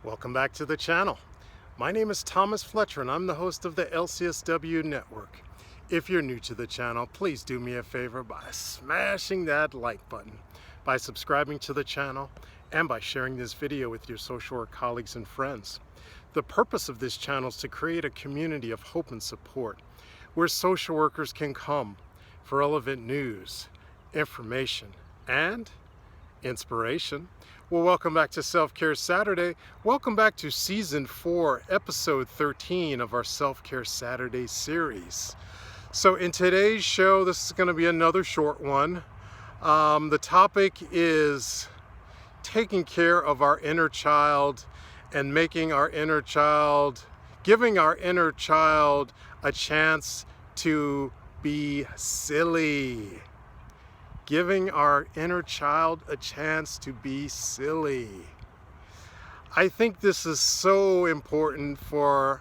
Welcome back to the channel. My name is Thomas Fletcher and I'm the host of the LCSW network. If you're new to the channel, please do me a favor by smashing that like button, by subscribing to the channel, and by sharing this video with your social work colleagues and friends. The purpose of this channel is to create a community of hope and support where social workers can come for relevant news, information, and inspiration. Well, welcome back to Self-Care Saturday. Welcome back to Season 4, Episode 13 of our Self-Care Saturday series. So in today's show, this is going to be another short one. The topic is taking care of our inner child and making our inner child, giving our inner child a chance to be silly. Giving our inner child a chance to be silly. I think this is so important for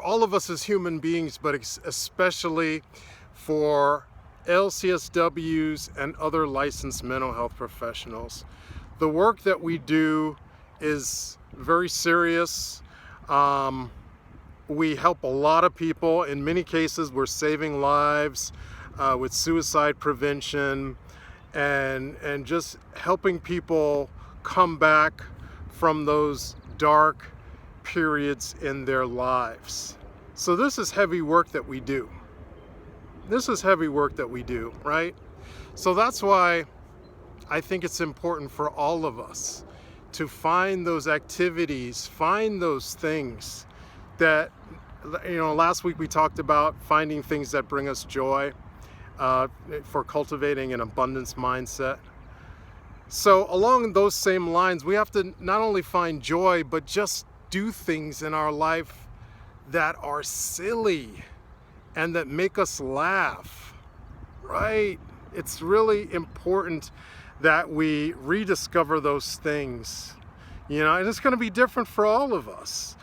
all of us as human beings, but especially for LCSWs and other licensed mental health professionals. The work that we do is very serious. We help a lot of people. In many cases, we're saving lives. With suicide prevention and just helping people come back from those dark periods in their lives. So this is heavy work that we do. This is heavy work that we do, right? So that's why I think it's important for all of us to find those activities, find those things that, last week we talked about finding things that bring us joy. For cultivating an abundance mindset. So along those same lines, we have to not only find joy, but just do things in our life that are silly and that make us laugh, right? It's really important that we rediscover those things, and it's going to be different for all of us.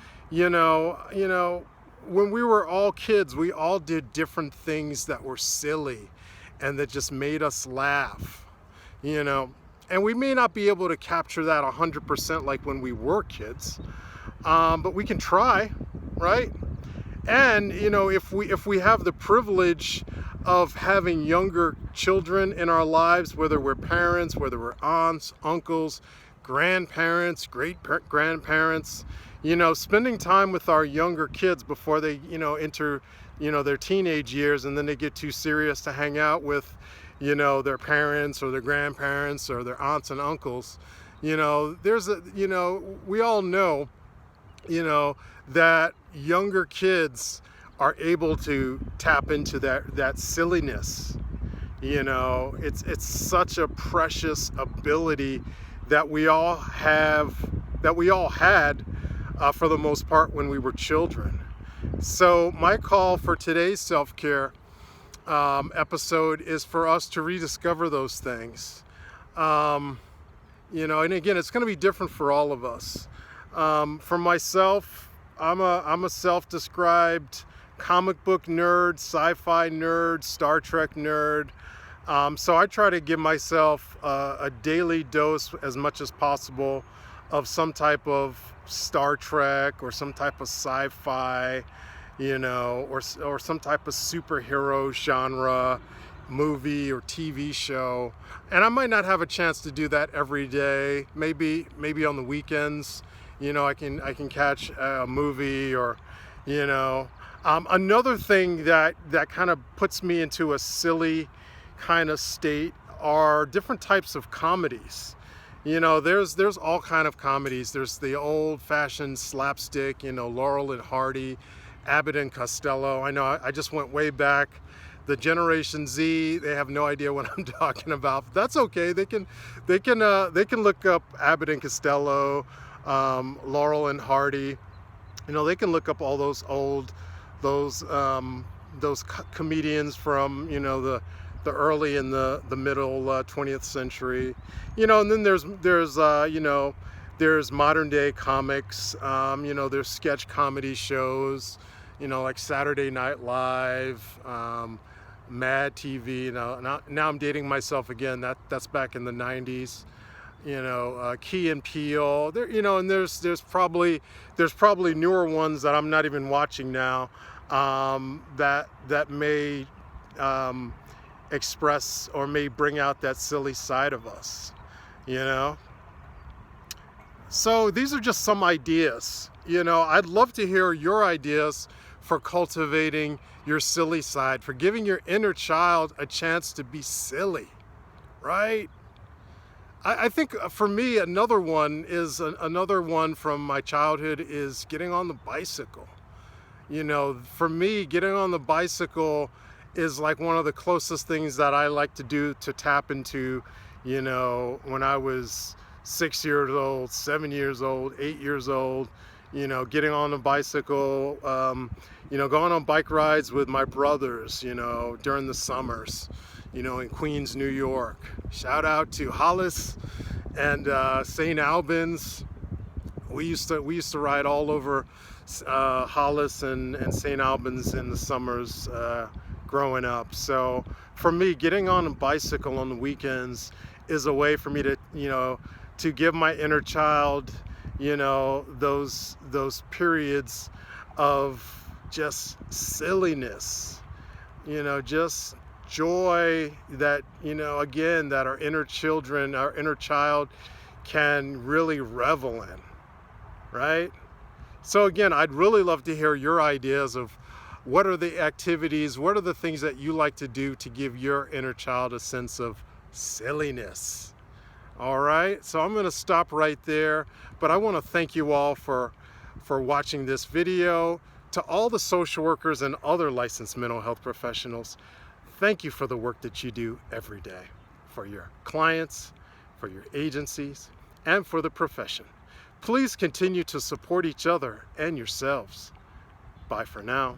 When we were all kids, we all did different things that were silly and that just made us laugh, and we may not be able to capture that 100% like when we were kids, but we can try, right? And if we have the privilege of having younger children in our lives, whether we're parents, whether we're aunts, uncles, grandparents, great-grandparents, spending time with our younger kids before they, enter, their teenage years, and then they get too serious to hang out with, their parents or their grandparents or their aunts and uncles. We all know, that younger kids are able to tap into that silliness. It's such a precious ability that we all have, that we all had for the most part when we were children. So my call for today's self-care episode is for us to rediscover those things. And again, it's going to be different for all of us. For myself, I'm a self-described comic book nerd, sci-fi nerd, Star Trek nerd. So I try to give myself a daily dose as much as possible of some type of Star Trek or some type of sci-fi, or some type of superhero genre movie or TV show. And I might not have a chance to do that every day. Maybe on the weekends, I can catch a movie or, another thing that kind of puts me into a silly kind of state are different types of comedies. There's all kind of comedies. There's the old-fashioned slapstick, Laurel and Hardy, Abbott and Costello. I know I just went way back. The Generation Z, they have no idea what I'm talking about. But that's okay. They can look up Abbott and Costello, Laurel and Hardy. They can look up all those comedians from the early and the middle 20th century, and then there's modern day comics, there's sketch comedy shows, like Saturday Night Live, Mad TV. Now I'm dating myself again. That's back in the 90s. Key and Peele. There, and there's probably newer ones that I'm not even watching now, that may express or may bring out that silly side of us. So these are just some ideas. I'd love to hear your ideas for cultivating your silly side, for giving your inner child a chance to be silly, right? I think for me, another one from my childhood is getting on the bicycle. For me, getting on the bicycle is like one of the closest things that I like to do to tap into, when I was 6 years old, 7 years old, 8 years old, getting on the bicycle, going on bike rides with my brothers, during the summers, in Queens, New York. Shout out to Hollis and St. Albans. We used to ride all over Hollis and St. Albans in the summers growing up. So for me, getting on a bicycle on the weekends is a way for me to give my inner child, those periods of just silliness, just joy that, again, that our inner child can really revel in, right? So again, I'd really love to hear your ideas of what are the activities, what are the things that you like to do to give your inner child a sense of silliness. All right, so I'm going to stop right there, but I want to thank you all for watching this video. To all the social workers and other licensed mental health professionals, thank you for the work that you do every day for your clients, for your agencies, and for the profession. Please continue to support each other and yourselves. Bye for now.